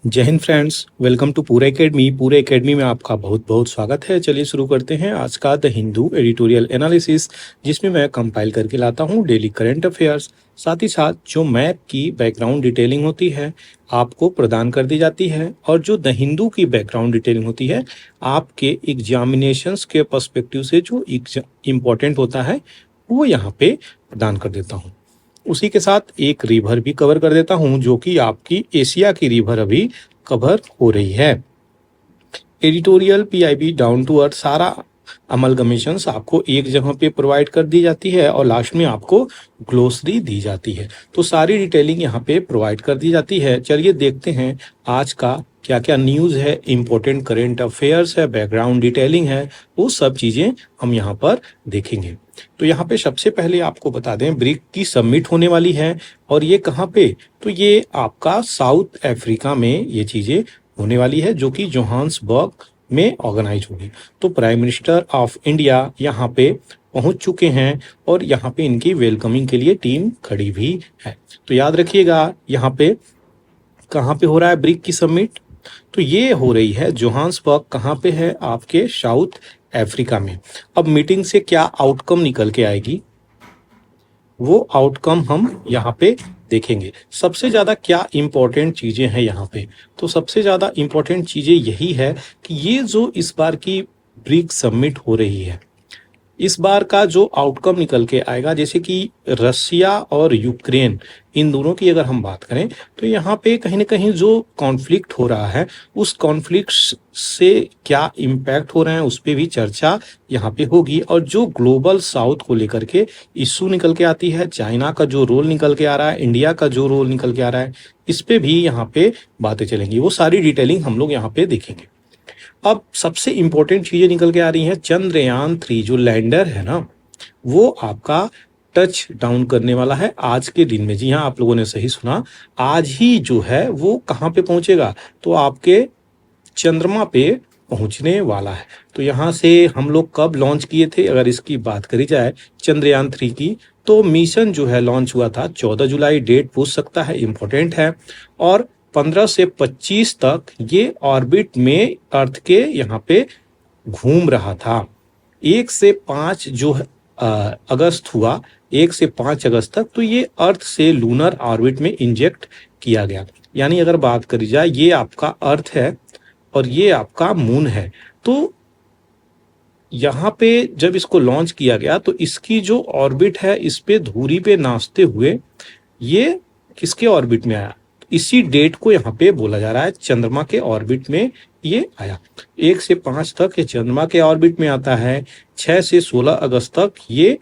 जय Hind friends, welcome to पूरे academy. पूरे एकेडमी में आपका बहुत बहुत स्वागत है। चलिए शुरू करते हैं आज का द हिंदू एडिटोरियल एनालिसिस, जिसमें मैं कंपाइल करके लाता हूं डेली करंट अफेयर्स। साथ ही साथ जो मैप की बैकग्राउंड डिटेलिंग होती है आपको प्रदान कर दी जाती है, और जो द हिंदू की बैकग्राउंड डिटेलिंग होती है आपके एग्जामिनेशंस के पर्सपेक्टिव से जो इम्पोर्टेंट होता है वो यहाँ पे प्रदान कर देता हूँ। उसी के साथ एक रिवर भी कवर कर देता हूं, जो कि आपकी एशिया की रिवर अभी कवर हो रही है। Editorial, PIB, down to earth सारा अमलगमेशंस आपको एक जगह पे प्रोवाइड कर दी जाती है, और लास्ट में आपको ग्लोसरी दी जाती है। तो सारी डिटेलिंग यहाँ पे प्रोवाइड कर दी जाती है। चलिए देखते हैं आज का क्या क्या न्यूज़ है, इंपॉर्टेंट करेंट अफेयर्स है, बैकग्राउंड डिटेलिंग है, वो सब चीज़ें हम यहाँ पर देखेंगे। तो यहाँ पे सबसे पहले आपको बता दें, ब्रिक की समिट होने वाली है, और ये कहाँ पे? तो ये आपका साउथ अफ्रीका में ये चीज़ें होने वाली है, जो कि जोहान्सबर्ग में ऑर्गेनाइज होगी। तो प्राइम मिनिस्टर ऑफ इंडिया यहाँ पे पहुंच चुके हैं, और यहाँ पे इनकी वेलकमिंग के लिए टीम खड़ी भी है। तो याद रखिएगा, यहाँ पे कहाँ पे हो रहा है ब्रिक की समिट? तो ये हो रही है जोहान्सबर्ग। कहाँ पे है? आपके साउथ अफ्रीका में। अब मीटिंग से क्या आउटकम निकल के आएगी, वो आउटकम हम यहाँ पे देखेंगे। सबसे ज़्यादा क्या इम्पोर्टेंट चीज़ें हैं यहाँ पे? तो सबसे ज़्यादा इम्पोर्टेंट चीज़ें यही है कि ये जो इस बार की ब्रिक समिट हो रही है, इस बार का जो आउटकम निकल के आएगा, जैसे कि रसिया और यूक्रेन, इन दोनों की अगर हम बात करें तो यहाँ पे कहीं ना कहीं जो कॉन्फ्लिक्ट हो रहा है, उस कॉन्फ्लिक्ट से क्या इम्पैक्ट हो रहे हैं उस पर भी चर्चा यहाँ पे होगी। और जो ग्लोबल साउथ को लेकर के इशू निकल के आती है, चाइना का जो रोल निकल के आ रहा है, इंडिया का जो रोल निकल के आ रहा है, इस पे भी यहाँ पे बातें चलेंगी। वो सारी डिटेलिंग हम लोग यहाँ पे देखेंगे। अब सबसे इंपॉर्टेंट चीजें निकल के आ रही हैं। चंद्रयान 3 जो लैंडर है ना, वो आपका टच डाउन करने वाला है आज के दिन में। जी हाँ, आप लोगों ने सही सुना, आज ही जो है वो कहाँ पे पहुंचेगा? तो आपके चंद्रमा पे पहुंचने वाला है। तो यहाँ से हम लोग कब लॉन्च किए थे, अगर इसकी बात करी जाए चंद्रयान 3 की, तो मिशन जो है लॉन्च हुआ था 14 जुलाई। डेट पूछ सकता है, इंपॉर्टेंट है। और 15 से 25 तक ये ऑर्बिट में अर्थ के यहाँ पे घूम रहा था। 1 से 5 जो अगस्त हुआ, 1 से 5 अगस्त तक, तो ये अर्थ से लूनर ऑर्बिट में इंजेक्ट किया गया। यानी अगर बात करी जाए, ये आपका अर्थ है और ये आपका मून है। तो यहाँ पे जब इसको लॉन्च किया गया तो इसकी जो ऑर्बिट है, इस पे धुरी पे नाचते हुए ये किसके ऑर्बिट में आया? इसी डेट को यहाँ पे बोला जा रहा है चंद्रमा के ऑर्बिट में ये आया। 1 से 5 तक ये चंद्रमा के ऑर्बिट में आता है। 6 से 16 अगस्त तक ये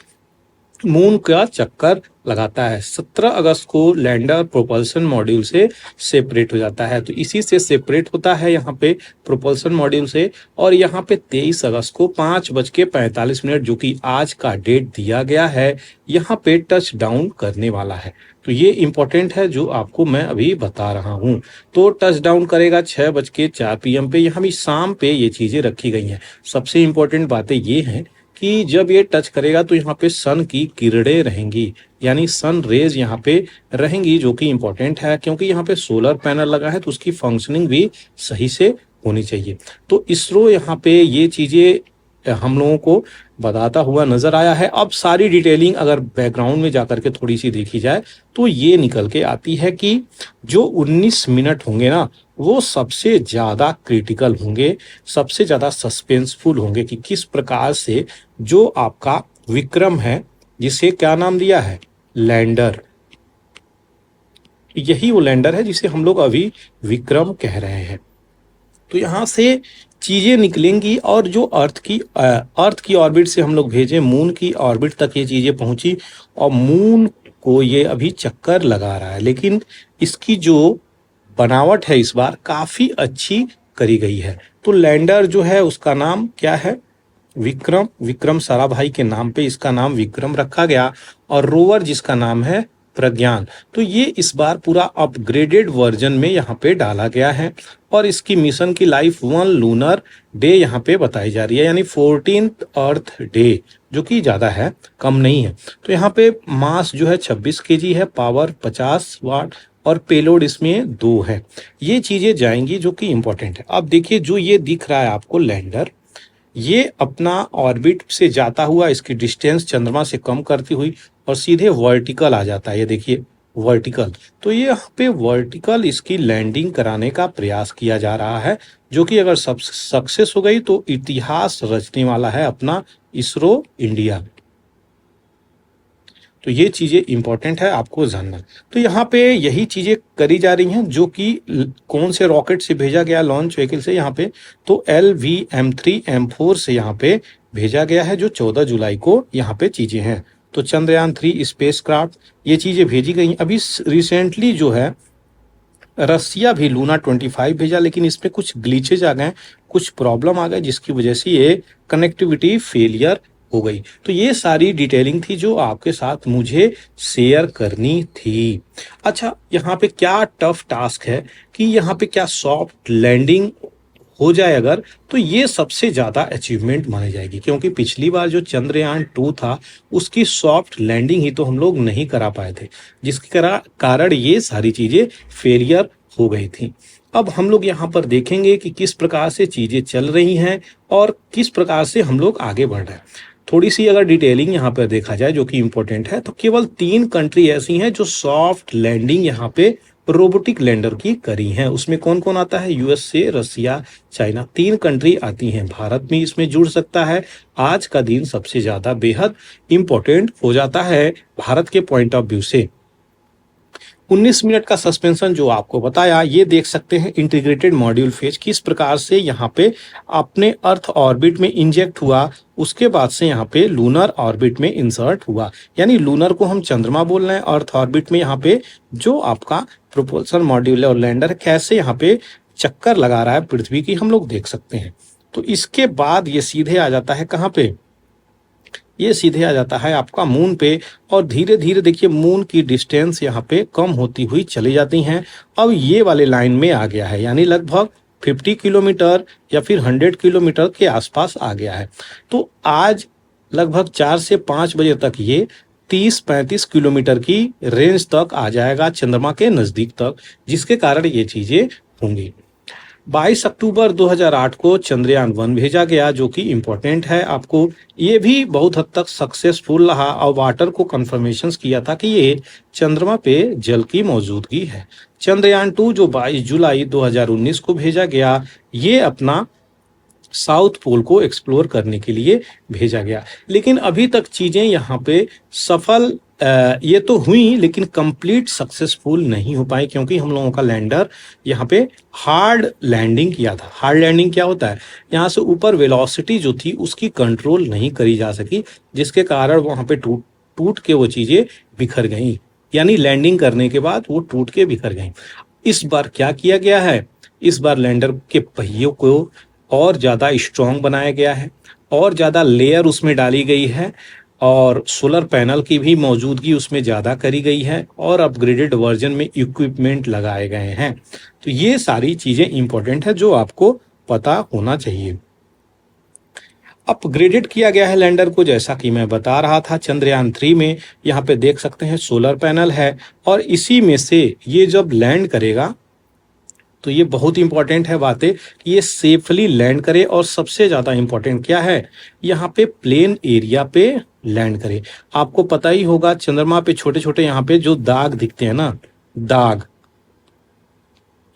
मून का चक्कर लगाता है। 17 अगस्त को लैंडर प्रोपल्सन मॉड्यूल से सेपरेट हो जाता है। तो इसी से सेपरेट होता है यहाँ पे प्रोपल्सन मॉड्यूल से, और यहाँ पे 23 अगस्त को 5:45, जो कि आज का डेट दिया गया है, यहाँ पे टच डाउन करने वाला है। तो ये इंपॉर्टेंट है जो आपको मैं अभी बता रहा हूँ। तो टच डाउन करेगा 6:04 PM पे। यहाँ भी शाम पे ये चीजें रखी गई हैं। सबसे इंपॉर्टेंट बातें ये हैं कि जब ये टच करेगा तो यहाँ पे सन की किरणें रहेंगी, यानी सन रेज यहाँ पे रहेंगी, जो कि इंपॉर्टेंट है क्योंकि यहाँ पे सोलर पैनल लगा है, तो उसकी फंक्शनिंग भी सही से होनी चाहिए। तो इसरो यहाँ पे ये चीजें हम लोगों को बताता हुआ नजर आया है। अब सारी डिटेलिंग अगर बैकग्राउंड में जाकर के थोड़ी सी देखी जाए तो ये निकल के आती है कि जो 19 मिनट होंगे ना, वो सबसे ज्यादा क्रिटिकल होंगे, सबसे ज्यादा सस्पेंसफुल होंगे कि किस प्रकार से जो आपका विक्रम है, जिसे क्या नाम दिया है, लैंडर, यही वो लैंडर है जिसे हम लोग अभी विक्रम कह रहे हैं। तो यहाँ से चीजें निकलेंगी, और जो अर्थ की ऑर्बिट से हम लोग भेजे मून की ऑर्बिट तक ये चीजें पहुंची, और मून को ये अभी चक्कर लगा रहा है। लेकिन इसकी जो बनावट है इस बार काफी अच्छी करी गई है। तो लैंडर जो है उसका नाम क्या है? विक्रम। विक्रम साराभाई के नाम पे इसका नाम विक्रम रखा गया, और रोवर जिसका नाम है प्रज्ञान। तो ये इस बार पूरा अपग्रेडेड वर्जन में यहाँ पे डाला गया है, और इसकी मिशन की लाइफ 1 लूनर डे यहाँ पे बताई जा रही है, यानी 14th अर्थ डे, जो कि ज्यादा है, कम नहीं है। तो यहाँ पे मास जो है 26 kg है, पावर 50 वाट और पेलोड इसमें 2 है। ये चीज़ें जाएंगी जो कि इम्पोर्टेंट है। अब देखिए जो ये दिख रहा है आपको लैंडर, ये अपना ऑर्बिट से जाता हुआ इसकी डिस्टेंस चंद्रमा से कम करती हुई और सीधे वर्टिकल आ जाता है। ये देखिए वर्टिकल, तो ये यहाँ पे वर्टिकल इसकी लैंडिंग कराने का प्रयास किया जा रहा है, जो कि अगर सब सक्सेस हो गई तो इतिहास रचने वाला है अपना इसरो इंडिया। तो ये चीज़ें इंपॉर्टेंट है आपको जानना। तो यहाँ पे यही चीज़ें करी जा रही हैं जो कि कौन से रॉकेट से भेजा गया लॉन्च व्हीकल से यहाँ पे, तो LVM-3M4 से यहाँ पे भेजा गया है, जो 14 जुलाई को यहाँ पे चीज़ें हैं। तो चंद्रयान-3 स्पेसक्राफ्ट ये चीज़ें भेजी गई। अभी रिसेंटली जो है रसिया भी लूना 25 भेजा, लेकिन इसमें कुछ ग्लिचेज आ गए, कुछ प्रॉब्लम आ गए, जिसकी वजह से ये कनेक्टिविटी फेलियर हो गई। तो ये सारी डिटेलिंग थी जो आपके साथ मुझे शेयर करनी थी। अच्छा, यहाँ पे क्या टफ टास्क है कि यहाँ पे क्या सॉफ्ट लैंडिंग हो जाए अगर, तो ये सबसे ज़्यादा अचीवमेंट मानी जाएगी, क्योंकि पिछली बार जो चंद्रयान-2 था उसकी सॉफ्ट लैंडिंग ही तो हम लोग नहीं करा पाए थे, जिसके कारण ये सारी चीज़ें फेलियर हो गई थी। अब हम लोग यहाँ पर देखेंगे कि किस प्रकार से चीज़ें चल रही हैं और किस प्रकार से हम लोग आगे बढ़ रहे हैं। थोड़ी सी अगर डिटेलिंग यहाँ पर देखा जाए जो कि इम्पोर्टेंट है, तो केवल 3 कंट्री ऐसी हैं जो सॉफ्ट लैंडिंग यहाँ पे रोबोटिक लैंडर की करी हैं। उसमें कौन कौन आता है? यूएसए, रसिया, चाइना, 3 कंट्री आती हैं। भारत भी इसमें जुड़ सकता है। आज का दिन सबसे ज्यादा बेहद इंपॉर्टेंट हो जाता है भारत के पॉइंट ऑफ व्यू से। 19 मिनट का सस्पेंशन जो आपको बताया, ये देख सकते हैं इंटीग्रेटेड मॉड्यूल फेज किस प्रकार से यहाँ पे अपने अर्थ ऑर्बिट में इंजेक्ट हुआ, उसके बाद से यहाँ पे लूनर ऑर्बिट में इंसर्ट हुआ। यानी लूनर को हम चंद्रमा बोल रहे हैं, अर्थ ऑर्बिट में यहाँ पे जो आपका प्रोपल्सन मॉड्यूल और लैंडर कैसे यहाँ पे चक्कर लगा रहा है पृथ्वी की, हम लोग देख सकते हैं। तो इसके बाद ये सीधे आ जाता है कहाँ पे? ये सीधे आ जाता है आपका मून पे, और धीरे धीरे देखिए मून की डिस्टेंस यहाँ पे कम होती हुई चली जाती हैं। अब ये वाले लाइन में आ गया है, यानी लगभग 50 किलोमीटर या फिर 100 किलोमीटर के आसपास आ गया है। तो आज लगभग 4 से 5 बजे तक ये 30-35 किलोमीटर की रेंज तक आ जाएगा, चंद्रमा के नजदीक तक, जिसके कारण ये चीजें होंगी। 22 अक्टूबर 2008 को चंद्रयान-1 भेजा गया, जो कि इम्पोर्टेंट है आपको। ये भी बहुत हद तक सक्सेसफुल रहा और वाटर को कंफर्मेशन किया था कि ये चंद्रमा पे जल की मौजूदगी है। चंद्रयान-2 जो 22 जुलाई 2019 को भेजा गया, ये अपना साउथ पोल को एक्सप्लोर करने के लिए भेजा गया। लेकिन अभी तक चीजें यहाँ पे सफल ये तो हुई, लेकिन कंप्लीट सक्सेसफुल नहीं हो पाई, क्योंकि हम लोगों का लैंडर यहाँ पे हार्ड लैंडिंग किया था। हार्ड लैंडिंग क्या होता है? यहाँ से ऊपर वेलोसिटी जो थी उसकी कंट्रोल नहीं करी जा सकी, जिसके कारण वहाँ पे टूट के वो चीजें बिखर गई, यानी लैंडिंग करने के बाद वो टूट के बिखर गई। इस बार क्या किया गया है? इस बार लैंडर के पहियों को और ज़्यादा स्ट्रॉन्ग बनाया गया है, और ज़्यादा लेयर उसमें डाली गई है, और सोलर पैनल की भी मौजूदगी उसमें ज़्यादा करी गई है, और अपग्रेडेड वर्जन में इक्विपमेंट लगाए गए हैं। तो ये सारी चीज़ें इंपॉर्टेंट है जो आपको पता होना चाहिए। अपग्रेडेड किया गया है लैंडर को, जैसा कि मैं बता रहा था। चंद्रयान-3 में यहाँ पे देख सकते हैं सोलर पैनल है, और इसी में से ये जब लैंड करेगा तो ये बहुत इंपॉर्टेंट है बातें कि ये सेफली लैंड करे, और सबसे ज़्यादा इंपॉर्टेंट क्या है, यहाँ पे प्लेन एरिया पे लैंड करे। आपको पता ही होगा चंद्रमा पे छोटे छोटे यहाँ पे जो दाग दिखते हैं ना, दाग,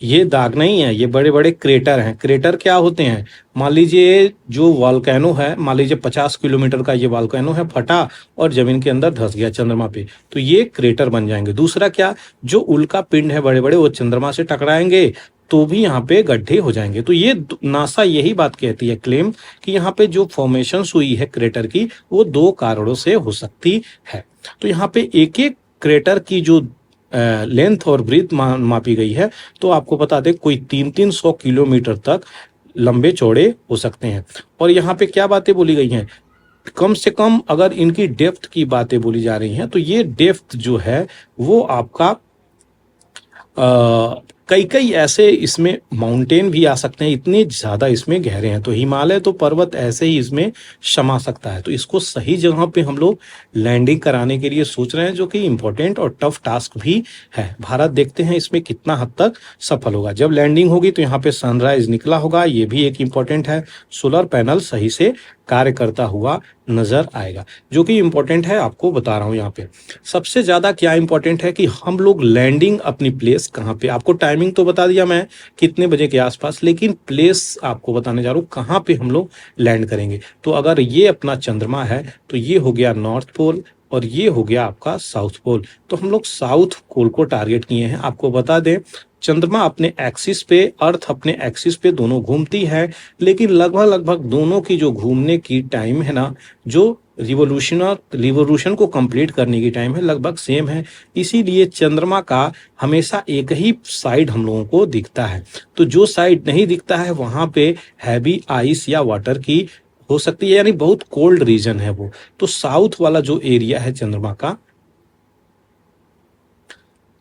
ये दाग नहीं है, ये बड़े बड़े क्रेटर हैं। क्रेटर क्या होते हैं? मान लीजिए जो वॉल्केनो है, मान लीजिए 50 किलोमीटर का ये वॉल्केनो है, फटा और जमीन के अंदर धंस गया चंद्रमा पे, तो ये क्रेटर बन जाएंगे। दूसरा क्या, जो उल्का पिंड है बड़े बड़े, वो चंद्रमा से टकराएंगे तो भी यहाँ पे गड्ढे हो जाएंगे। तो ये नासा यही बात कहती है, क्लेम, कि यहाँ पे जो फॉर्मेशन हुई है क्रेटर की, वो 2 कारणों से हो सकती है। तो यहाँ पे एक एक क्रेटर की जो लेंथ और ब्रीथ मापी गई है, तो आपको बता दें कोई 300-300 किलोमीटर तक लंबे चौड़े हो सकते हैं। और यहाँ पे क्या बातें बोली गई हैं, कम से कम अगर इनकी डेप्थ की बातें बोली जा रही हैं, तो ये डेप्थ जो है वो आपका कई कई ऐसे इसमें माउंटेन भी आ सकते हैं, इतने ज़्यादा इसमें गहरे हैं। तो हिमालय तो पर्वत ऐसे ही इसमें समा सकता है। तो इसको सही जगह पे हम लोग लैंडिंग कराने के लिए सोच रहे हैं, जो कि इम्पोर्टेंट और टफ टास्क भी है। भारत देखते हैं इसमें कितना हद तक सफल होगा। जब लैंडिंग होगी तो यहाँ पे सनराइज निकला होगा, ये भी एक इम्पोर्टेंट है। सोलर पैनल सही से कार्य करता हुआ नजर आएगा, जो कि इम्पोर्टेंट है, आपको बता रहा हूँ। यहाँ पे सबसे ज्यादा क्या इम्पोर्टेंट है कि हम लोग लैंडिंग अपनी प्लेस कहाँ पे, आपको टाइमिंग तो बता दिया मैं कितने बजे के आसपास, लेकिन प्लेस आपको बताने जा रहा हूँ कहाँ पे हम लोग लैंड करेंगे। तो अगर ये अपना चंद्रमा है तो ये हो गया नॉर्थ पोल और ये हो गया आपका साउथ पोल। तो हम लोग साउथ पोल को टारगेट किए हैं। आपको बता दें, चंद्रमा अपने एक्सिस पे, अर्थ अपने एक्सिस पे दोनों घूमती है, लेकिन लगभग लगभग दोनों की जो घूमने की टाइम है ना, जो रिवोल्यूशन को कंप्लीट करने की टाइम है, लगभग सेम है। इसीलिए चंद्रमा का हमेशा एक ही साइड हम लोगों को दिखता है। तो जो साइड नहीं दिखता है वहां पे हैवी आइस या वाटर की हो सकती है, यानी बहुत कोल्ड रीजन है वो। तो साउथ वाला जो एरिया है चंद्रमा का,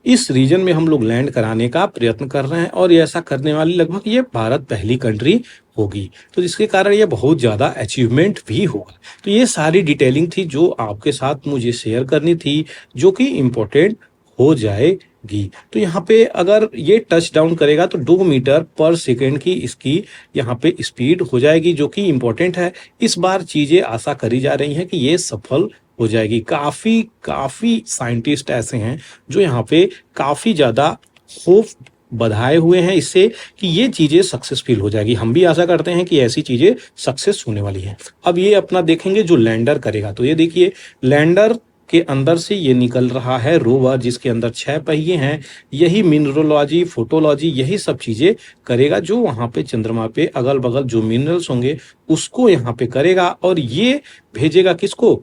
इस रीजन में हम लोग लैंड कराने का प्रयत्न कर रहे हैं, और ये ऐसा करने वाली लगभग ये भारत पहली कंट्री होगी। तो जिसके कारण ये बहुत ज़्यादा अचीवमेंट भी होगा। तो ये सारी डिटेलिंग थी जो आपके साथ मुझे शेयर करनी थी, जो कि इम्पोर्टेंट हो जाएगी। तो यहाँ पे अगर ये टच डाउन करेगा तो 2 मीटर पर सेकेंड की इसकी यहाँ पे स्पीड हो जाएगी, जो कि इम्पोर्टेंट है। इस बार चीज़ें आशा करी जा रही हैं कि ये सफल हो जाएगी। काफ़ी काफ़ी साइंटिस्ट ऐसे हैं जो यहाँ पे काफ़ी ज़्यादा होप बधाए हुए हैं इससे कि ये चीज़ें सक्सेसफुल हो जाएगी। हम भी आशा करते हैं कि ऐसी चीज़ें सक्सेस होने वाली हैं। अब ये अपना देखेंगे जो लैंडर करेगा। तो ये देखिए, लैंडर के अंदर से ये निकल रहा है रोवर, जिसके अंदर 6 पहिए हैं। यही मिनरोलॉजी, फोटोलॉजी, यही सब चीज़ें करेगा, जो वहाँ पे चंद्रमा पे अगल बगल जो मिनरल्स होंगे उसको यहाँ पे करेगा। और ये भेजेगा किसको,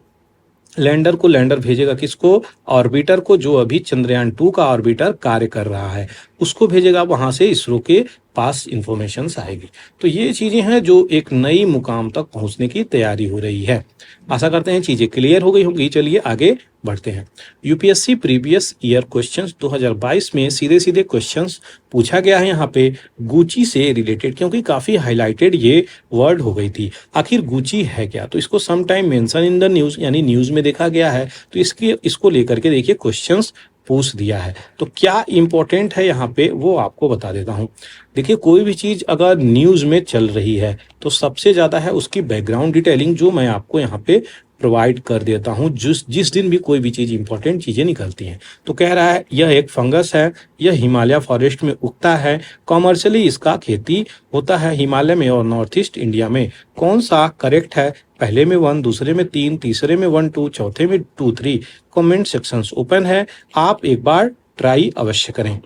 लैंडर को। लैंडर भेजेगा किसको, ऑर्बिटर को, जो अभी चंद्रयान 2 का ऑर्बिटर कार्य कर रहा है उसको भेजेगा। वहां से इसरो के पास इंफॉर्मेशन आएगी। तो ये चीजें हैं जो एक नई मुकाम तक पहुंचने की तैयारी हो रही है। आशा करते हैं चीजें क्लियर हो गई होंगी। चलिए आगे बढ़ते हैं। यूपीएससी प्रीवियस ईयर क्वेश्चंस 2022 में सीधे सीधे क्वेश्चंस पूछा गया है यहाँ पे गुची से रिलेटेड, क्योंकि काफी हाईलाइटेड ये वर्ड हो गई थी। आखिर गुची है क्या, तो इसको some time mention in the news, यानी न्यूज में देखा गया है। तो इसको लेकर के देखिए क्वेश्चंस पूछ दिया है। तो क्या इंपॉर्टेंट है यहाँ पे वो आपको बता देता हूँ। देखिए, कोई भी चीज अगर न्यूज में चल रही है तो सबसे ज्यादा है उसकी बैकग्राउंड डिटेलिंग, जो मैं आपको यहाँ पे प्रोवाइड कर देता हूँ जिस दिन भी कोई भी चीज इंपॉर्टेंट चीजें निकलती हैं। तो कह रहा है यह एक फंगस है, यह हिमालय फॉरेस्ट में उगता है, कॉमर्शियली इसका खेती होता है हिमालय में और नॉर्थ ईस्ट इंडिया में। कौन सा करेक्ट है, पहले में 1, दूसरे में 3, तीसरे में 1, 2, चौथे में 2, 3। कमेंट सेक्शंस ओपन है, आप एक बार ट्राई अवश्य करें।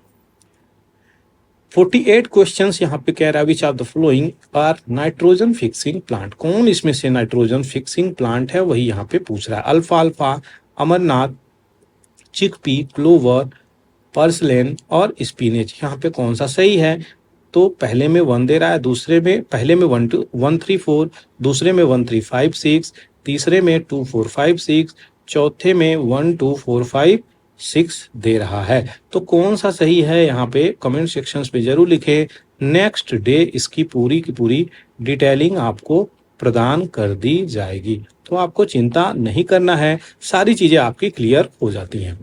48 क्वेश्चंस यहाँ पे कह रहा है which of the following are nitrogen fixing plant. कौन इसमें से नाइट्रोजन फिक्सिंग प्लांट है, वही यहाँ पे पूछ रहा है। अल्फाल्फा, अमरनाथ, चिकपी, क्लोवर, पर्सलेन और स्पिनेच। यहाँ पे कौन सा सही है, तो पहले में 1 दे रहा है, दूसरे में पहले में 1, 2, 1, 3, 4, दूसरे में 1, 3, 5, 6, तीसरे में 2, 4, 5, 6, चौथे में 1, 2, 4, 5, 6 दे रहा है। तो कौन सा सही है यहाँ पे कमेंट सेक्शंस पे जरूर लिखें। नेक्स्ट डे इसकी पूरी की पूरी डिटेलिंग आपको प्रदान कर दी जाएगी। तो आपको चिंता नहीं करना है, सारी चीजें आपकी क्लियर हो जाती हैं।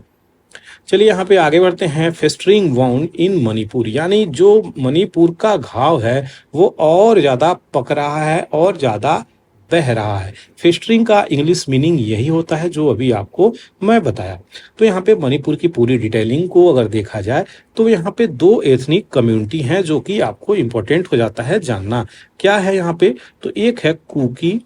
चलिए यहाँ पे आगे बढ़ते हैं। फेस्टरिंग वाउंड इन मणिपुर, यानी जो मणिपुर का घाव है वो और ज्यादा पक रहा है और ज्यादा बह रहा है। फेस्टरिंग का इंग्लिश मीनिंग यही होता है जो अभी आपको मैं बताया। तो यहाँ पे मणिपुर की पूरी डिटेलिंग को अगर देखा जाए तो यहाँ पे 2 एथनिक कम्युनिटी हैं जो कि आपको इंपॉर्टेंट हो जाता है जानना। क्या है यहाँ पे, तो एक है कुकी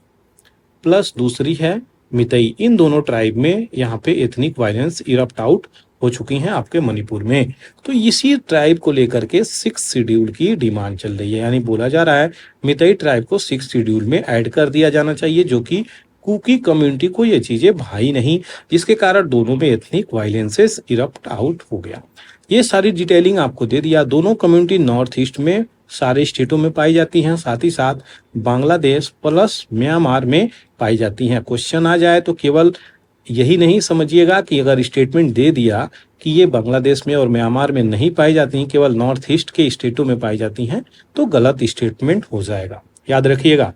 प्लस दूसरी है मितई। इन दोनों ट्राइब में यहाँ पे एथनिक वायलेंस इरप्ट आउट हो चुकी हैं आपके मणिपुर में। तो इसी ट्राइब को लेकर के 6 शेड्यूल की डिमांड चल रही है, यानी बोला जा रहा है मितई ट्राइब को 6 शेड्यूल में ऐड कर दिया जाना चाहिए, जो कि कुकी कम्युनिटी को ये चीजें भाई नहीं, जिसके कारण दोनों में एथनिक वायलेंसेस इरप्ट आउट हो गया। ये सारी डिटेलिंग आपको दे दिया। दोनों कम्युनिटी नॉर्थ ईस्ट में सारे स्टेटों में पाई जाती हैं, साथ ही साथ बांग्लादेश प्लस म्यांमार में पाई जाती हैं। क्वेश्चन आ जाए तो केवल यही नहीं समझिएगा कि अगर स्टेटमेंट दे दिया कि ये बांग्लादेश में और म्यांमार में नहीं पाई जाती, केवल नॉर्थ ईस्ट के स्टेटों में पाई जाती हैं, तो गलत स्टेटमेंट हो जाएगा, याद रखिएगा।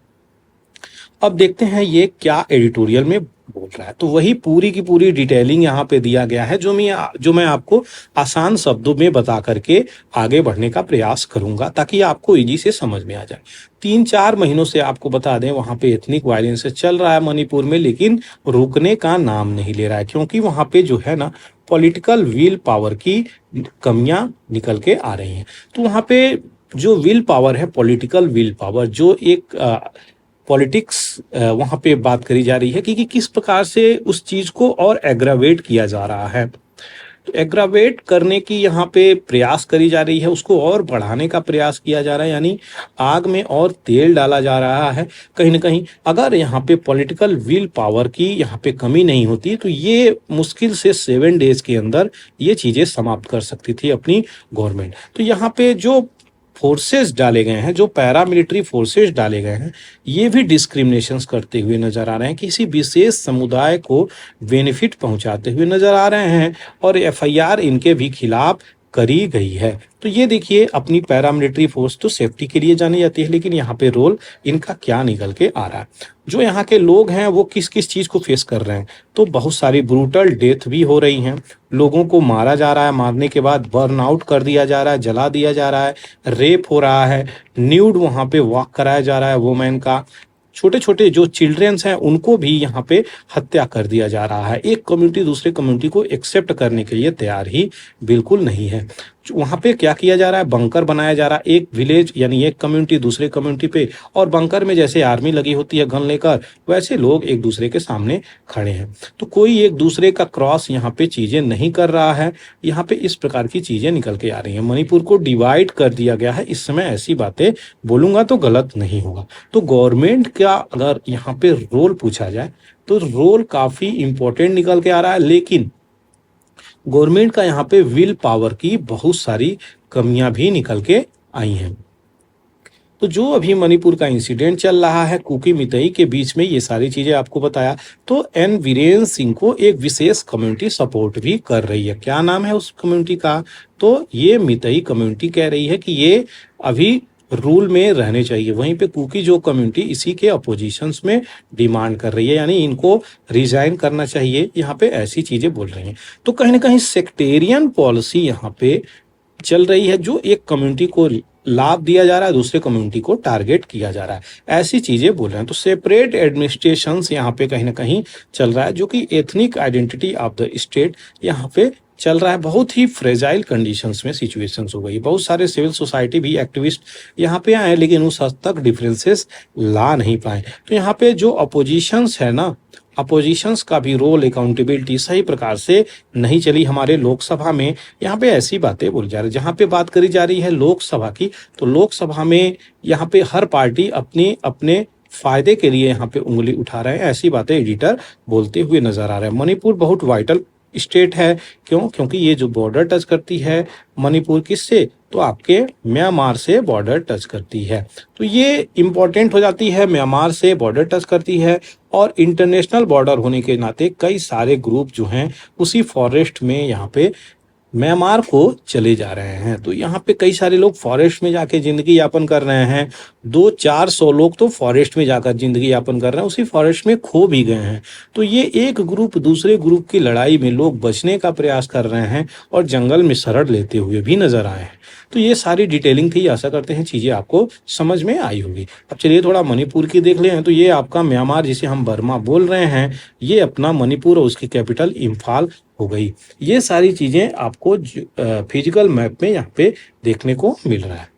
अब देखते हैं ये क्या एडिटोरियल में बोल रहा है। तो वही पूरी की पूरी डिटेलिंग यहाँ पे दिया गया है, जो मैं आपको आसान शब्दों में बता करके आगे बढ़ने का प्रयास करूंगा, ताकि आपको इजी से समझ में आ जाए। 3-4 महीनों से आपको बता दें वहाँ पे एथनिक वायलेंस चल रहा है मणिपुर में, लेकिन रुकने का नाम नहीं ले रहा है, क्योंकि वहाँ पे जो है ना पॉलिटिकल विल पावर की कमियां निकल के आ रही हैं। तो वहाँ पे जो विल पावर है, पॉलिटिकल विल पावर, जो एक पॉलिटिक्स वहाँ पे बात करी जा रही है कि किस प्रकार से उस चीज को और एग्रावेट किया जा रहा है। तो एग्रावेट करने की यहाँ पे प्रयास करी जा रही है, उसको और बढ़ाने का प्रयास किया जा रहा है, यानी आग में और तेल डाला जा रहा है कहीं ना कहीं। अगर यहाँ पे पॉलिटिकल विल पावर की यहाँ पे कमी नहीं होती तो ये मुश्किल से 7 डेज के अंदर ये चीजें समाप्त कर सकती थी अपनी गवर्नमेंट। तो यहाँ पे जो फोर्सेस डाले गए हैं, जो पैरामिलिट्री फोर्सेस डाले गए हैं, ये भी डिस्क्रिमिनेशंस करते हुए नजर आ रहे हैं, किसी विशेष समुदाय को बेनिफिट पहुंचाते हुए नजर आ रहे हैं, और एफआईआर इनके भी खिलाफ करी गई है। तो ये देखिए, अपनी पैरामिलिट्री फोर्स तो सेफ्टी के लिए जानी जाती है, लेकिन यहाँ पे रोल इनका क्या निकल के आ रहा है। जो यहाँ के लोग हैं वो किस किस चीज को फेस कर रहे हैं, तो बहुत सारी ब्रूटल डेथ भी हो रही हैं, लोगों को मारा जा रहा है, मारने के बाद बर्न आउट कर दिया जा रहा है, जला दिया जा रहा है, रेप हो रहा है, न्यूड वहाँ पे वॉक कराया जा रहा है वुमेन का, छोटे छोटे जो चिल्ड्रंस हैं उनको भी यहाँ पे हत्या कर दिया जा रहा है। एक कम्युनिटी दूसरे कम्युनिटी को एक्सेप्ट करने के लिए तैयार ही बिल्कुल नहीं है। वहाँ पे क्या किया जा रहा है, बंकर बनाया जा रहा है, एक विलेज यानी एक कम्युनिटी दूसरे कम्युनिटी पे, और बंकर में जैसे आर्मी लगी होती है गन लेकर, वैसे लोग एक दूसरे के सामने खड़े हैं। तो कोई एक दूसरे का क्रॉस यहाँ पे चीजें नहीं कर रहा है, यहाँ पे इस प्रकार की चीजें निकल के आ रही हैं। मणिपुर को डिवाइड कर दिया गया है, इस समय ऐसी बातें बोलूंगा तो गलत नहीं होगा। तो गवर्नमेंट का अगर यहाँ पे रोल पूछा जाए तो रोल काफी इंपॉर्टेंट निकल के आ रहा है, लेकिन गवर्नमेंट का यहाँ पे विल पावर की बहुत सारी कमियां भी निकल के आई हैं। तो जो अभी मणिपुर का इंसिडेंट चल रहा है, कुकी मितई के बीच में ये सारी चीजें आपको बताया, तो एन वीरेन सिंह को एक विशेष कम्युनिटी सपोर्ट भी कर रही है। क्या नाम है उस कम्युनिटी का, तो ये मितई कम्युनिटी कह रही है कि ये अभी रूल में रहने चाहिए। वहीं पे कुकी जो कम्युनिटी इसी के अपोजिशंस में डिमांड कर रही है, यानी इनको रिजाइन करना चाहिए, यहाँ पे ऐसी चीजें बोल रही हैं। तो कहीं ना कहीं सेक्टेरियन पॉलिसी यहाँ पे चल रही है, जो एक कम्युनिटी को लाभ दिया जा रहा है, दूसरे कम्युनिटी को टारगेट किया जा रहा है, ऐसी चीजें बोल रहे हैं। तो सेपरेट एडमिनिस्ट्रेशंस यहाँ पे कहीं ना कहीं चल रहा है, जो कि ethnic identity of the state यहाँ पे चल रहा है। बहुत ही फ्रेजाइल कंडीशंस में सिचुएशंस हो गई, बहुत सारे सिविल सोसाइटी भी एक्टिविस्ट यहाँ पे आए, लेकिन उस हद तक डिफरेंसेस ला नहीं पाए। तो यहाँ पे जो अपोजिशंस है ना, अपोजिशंस का भी रोल, अकाउंटेबिलिटी सही प्रकार से नहीं चली हमारे लोकसभा में। यहाँ पे ऐसी बातें बोली जा रही है, जहाँ पे बात करी जा रही है लोकसभा की, तो लोकसभा में यहाँ पे हर पार्टी अपने अपने फायदे के लिए यहाँ पे उंगली उठा रहे हैं, ऐसी बातें एडिटर बोलते हुए नजर आ रहे हैं। मणिपुर बहुत वाइटल स्टेट है, क्यों, क्योंकि ये जो बॉर्डर टच करती है मणिपुर किससे, तो आपके म्यांमार से बॉर्डर टच करती है। तो ये इंपॉर्टेंट हो जाती है, म्यांमार से बॉर्डर टच करती है, और इंटरनेशनल बॉर्डर होने के नाते कई सारे ग्रुप जो हैं उसी फॉरेस्ट में यहाँ पे म्यांमार को चले जा रहे हैं। तो यहाँ पे कई सारे लोग फॉरेस्ट में जाके जिंदगी यापन कर रहे हैं, 200-400 लोग तो फॉरेस्ट में जाकर जिंदगी यापन कर रहे हैं, उसी फॉरेस्ट में खो भी गए हैं। तो ये एक ग्रुप दूसरे ग्रुप की लड़ाई में लोग बचने का प्रयास कर रहे हैं और जंगल में शरण लेते हुए भी नजर आए हैं। तो ये सारी डिटेलिंग थी, आशा करते हैं चीजें आपको समझ में आई होगी। अब चलिए थोड़ा मणिपुर की देख लें। तो ये आपका म्यांमार, जिसे हम बर्मा बोल रहे हैं, ये अपना मणिपुर और उसकी कैपिटल इम्फाल हो गई। ये सारी चीजें आपको फिजिकल मैप में यहाँ पे देखने को मिल रहा है।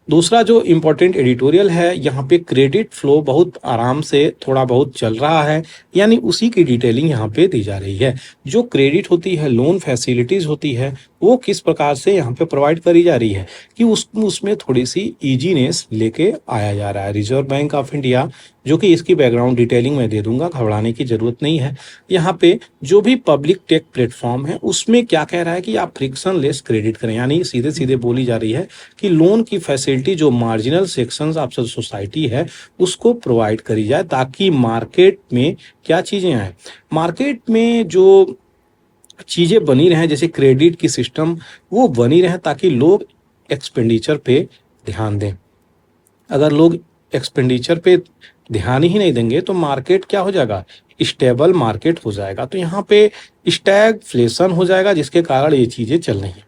दूसरा जो इम्पोर्टेंट एडिटोरियल है, यहाँ पे क्रेडिट फ्लो बहुत आराम से थोड़ा बहुत चल रहा है, यानी उसी की डिटेलिंग यहाँ पे दी जा रही है। जो क्रेडिट होती है, लोन फैसिलिटीज होती है, वो किस प्रकार से यहाँ पे प्रोवाइड करी जा रही है कि उसमें थोड़ी सी इजीनेस लेके आया जा रहा है। रिजर्व बैंक ऑफ इंडिया, जो कि इसकी बैकग्राउंड डिटेलिंग मैं दे दूंगा, घबराने की जरूरत नहीं है। यहाँ पे जो भी पब्लिक टेक प्लेटफॉर्म है उसमें क्या कह रहा है कि आप फ्रिक्शन लेस क्रेडिट करें, यानी सीधे सीधे बोली जा रही है कि लोन की फैसिलिटी फैसिलिटी जो मार्जिनल सेक्शंस ऑफ सोसाइटी है उसको प्रोवाइड करी जाए, ताकि मार्केट में क्या चीज़ें आए, मार्केट में जो चीज़ें बनी रहें जैसे क्रेडिट की सिस्टम वो बनी रहे, ताकि लोग एक्सपेंडिचर पे ध्यान दें। अगर लोग एक्सपेंडिचर पे ध्यान ही नहीं देंगे तो मार्केट क्या हो जाएगा, स्टेबल मार्केट हो जाएगा। तो यहाँ पे स्टैगफ्लेशन हो जाएगा, जिसके कारण ये चीज़ें चल रही हैं।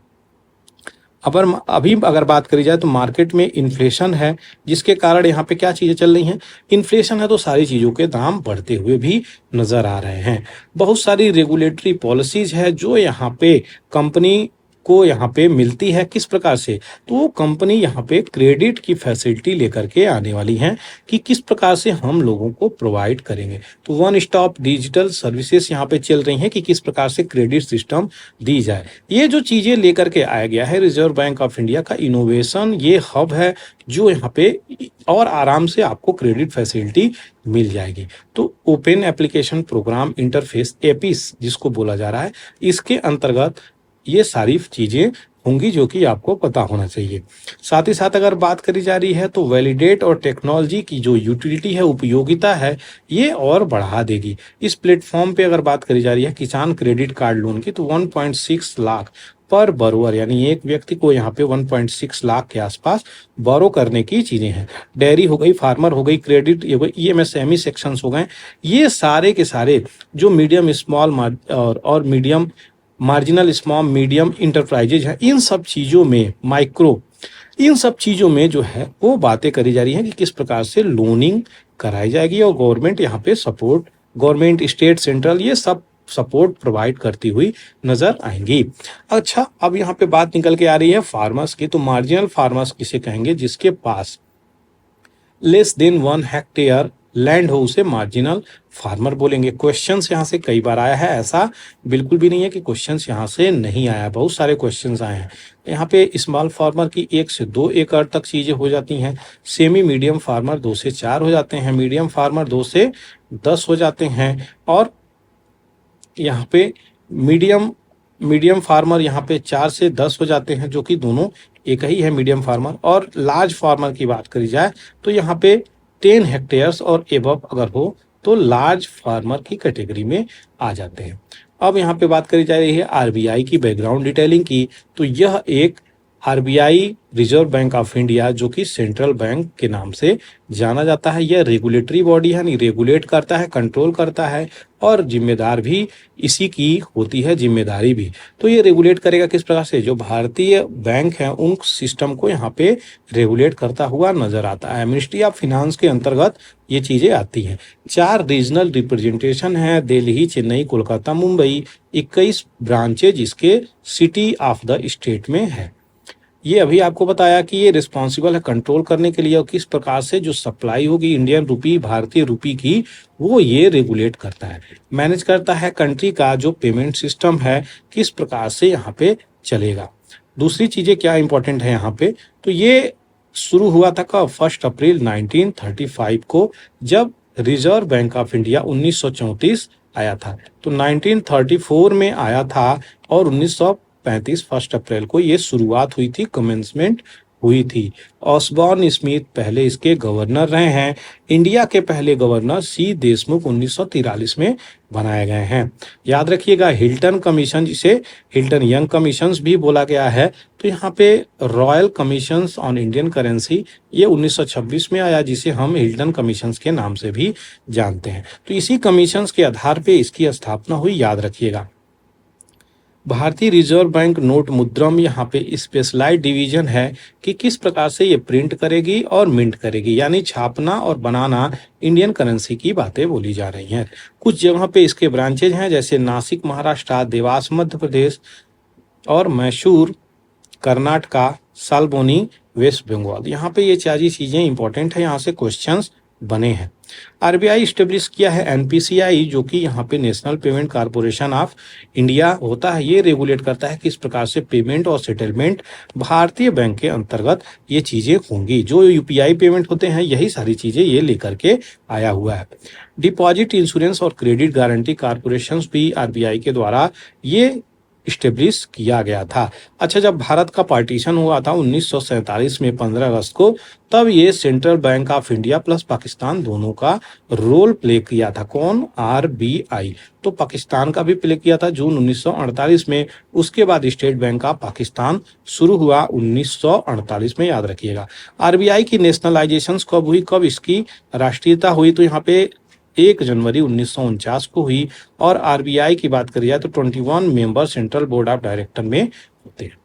अभी अगर बात करी जाए तो मार्केट में इन्फ्लेशन है, जिसके कारण यहाँ पे क्या चीज़ें चल रही हैं, इन्फ्लेशन है तो सारी चीज़ों के दाम बढ़ते हुए भी नज़र आ रहे हैं। बहुत सारी रेगुलेटरी पॉलिसीज़ है जो यहाँ पे कंपनी को यहाँ पे मिलती है, किस प्रकार से, तो वो कंपनी यहाँ पे क्रेडिट की फैसिलिटी लेकर के आने वाली हैं कि किस प्रकार से हम लोगों को प्रोवाइड करेंगे। तो वन स्टॉप डिजिटल सर्विसेज यहाँ पे चल रही हैं कि किस प्रकार से क्रेडिट सिस्टम दी जाए। ये जो चीज़ें लेकर के आया गया है रिजर्व बैंक ऑफ इंडिया का इनोवेशन, ये हब है जो यहाँ पे और आराम से आपको क्रेडिट फैसिलिटी मिल जाएगी। तो open application program interface Apis जिसको बोला जा रहा है, इसके अंतर्गत ये सारी चीज़ें होंगी जो कि आपको पता होना चाहिए। साथ ही साथ अगर बात करी जा रही है तो वैलिडेट और टेक्नोलॉजी की जो यूटिलिटी है, उपयोगिता है, ये और बढ़ा देगी। इस प्लेटफॉर्म पे अगर बात करी जा रही है किसान क्रेडिट कार्ड लोन की, तो 1.6 लाख पर बरोवर, यानी एक व्यक्ति को यहाँ पे 1.6 लाख के आसपास बोरो करने की चीज़ें हैं। डेयरी हो गई, फार्मर हो गई, क्रेडिट हो गई, एमएसएमई सेक्शंस हो गए, ये सारे के सारे जो मीडियम स्मॉल और medium marginal small medium enterprises हैं, इन सब चीज़ों में माइक्रो, इन सब चीज़ों में जो है वो बातें करी जा रही हैं कि किस प्रकार से लोनिंग कराई जाएगी और गवर्नमेंट यहाँ पे सपोर्ट, गवर्नमेंट स्टेट सेंट्रल ये सब सपोर्ट प्रोवाइड करती हुई नजर आएंगी। अच्छा, अब यहाँ पे बात निकल के आ रही है फार्मर्स की। तो मार्जिनल फार्मर्स किसे कहेंगे, जिसके पास लेस देन 1 हेक्टेयर लैंड हो उसे मार्जिनल फार्मर बोलेंगे। क्वेश्चंस यहाँ से कई बार आया है, ऐसा बिल्कुल भी नहीं है कि क्वेश्चंस यहाँ से नहीं आया, बहुत सारे क्वेश्चंस आए हैं। यहाँ पे स्मॉल फार्मर की 1 से 2 एकड़ तक चीज़ें हो जाती हैं, सेमी मीडियम फार्मर 2 से 4 हो जाते हैं, मीडियम फार्मर 2 से 10 हो जाते हैं, और यहाँ पे मीडियम फार्मर यहाँ पे 4 से 10 हो जाते हैं, जो कि दोनों एक ही है मीडियम फार्मर। और लार्ज फार्मर की बात करी जाए तो यहाँ पे 10 हेक्टेयर्स और एबव अगर हो तो लार्ज फार्मर की कैटेगरी में आ जाते हैं। अब यहाँ पे बात करी जा रही है आरबीआई की बैकग्राउंड डिटेलिंग की। तो यह एक RBI reserve bank of India जो कि सेंट्रल बैंक के नाम से जाना जाता है, यह रेगुलेटरी बॉडी है, यानी रेगुलेट करता है, कंट्रोल करता है, और जिम्मेदार भी इसी की होती है, जिम्मेदारी भी। तो ये रेगुलेट करेगा किस प्रकार से, जो भारतीय बैंक हैं उन सिस्टम को यहाँ पे रेगुलेट करता हुआ नजर आता है। मिनिस्ट्री ऑफ फिनांस के अंतर्गत ये चीज़ें आती हैं। 4 रीजनल रिप्रेजेंटेशन है, दिल्ली, चेन्नई, कोलकाता, मुंबई, 21 ब्रांचेज इसके सिटी ऑफ द स्टेट में है। ये अभी आपको बताया कि ये रिस्पॉन्सिबल है कंट्रोल करने के लिए, और किस प्रकार से जो सप्लाई होगी इंडियन रुपी, भारतीय रुपी की, वो ये रेगुलेट करता है, मैनेज करता है कंट्री का जो पेमेंट सिस्टम है किस प्रकार से यहाँ पे चलेगा। दूसरी चीज़ें क्या इंपॉर्टेंट है यहाँ पे, तो ये शुरू हुआ था कब, 1 अप्रैल 1935 को, जब रिजर्व बैंक ऑफ इंडिया 1934 आया था। तो 1934 में आया था और 1935 1 अप्रैल को ये शुरुआत हुई थी, कमेंसमेंट हुई थी। ऑसबॉर्न स्मिथ पहले इसके गवर्नर रहे हैं। इंडिया के पहले गवर्नर सी देशमुख 1943 में बनाए गए हैं। याद रखिएगा हिल्टन कमीशन, जिसे हिल्टन यंग कमीशंस भी बोला गया है। तो यहाँ पे royal commissions on Indian currency ये 1926 में आया, जिसे हम हिल्टन कमीशंस के नाम से भी जानते हैं। तो इसी कमीशंस के आधार पे इसकी स्थापना हुई, याद रखिएगा। भारतीय रिजर्व बैंक नोट मुद्रम यहाँ पे स्पेशलाइज्ड डिवीजन है कि किस प्रकार से ये प्रिंट करेगी और मिंट करेगी, यानी छापना और बनाना इंडियन करेंसी की बातें बोली जा रही हैं। कुछ जगह पे इसके ब्रांचेज हैं, जैसे नासिक महाराष्ट्र, देवास मध्य प्रदेश, और मैसूर कर्नाटका, सालबोनी वेस्ट बंगाल। यहाँ पे ये सारी चीज़ें इंपॉर्टेंट है, यहाँ से क्वेश्चंस बने हैं। आरबीआई स्टेब्लिश किया है एनपीसीआई, जो कि यहाँ पे national payment corporation of India होता है। ये रेगुलेट करता है किस प्रकार से पेमेंट और सेटलमेंट भारतीय बैंक के अंतर्गत ये चीज़ें होंगी। जो यूपीआई पेमेंट होते हैं यही सारी चीज़ें ये लेकर के आया हुआ है। डिपॉजिट इंश्योरेंस और क्रेडिट गारंटी कॉर्पोरेशन भी आरबीआई के द्वारा ये इस्टेब्लिश किया गया था। अच्छा, जब भारत का पार्टीशन हुआ था 1947 में 15 अगस्त को, तब ये central bank of India plus Pakistan दोनों का रोल प्ले किया था। कौन? आरबीआई। तो पाकिस्तान का भी प्ले किया था जून 1948 में। उसके बाद स्टेट बैंक ऑफ पाकिस्तान शुरू हुआ 1948 में, याद रखिएगा। आरबीआई की नेशनलाइजेशन कब हुई, कब इसकी राष्ट्रीयता हुई? तो यहाँ पे 1 जनवरी 1949 को हुई। और आरबीआई की बात करी जाए तो 21 member central board of director में होते हैं।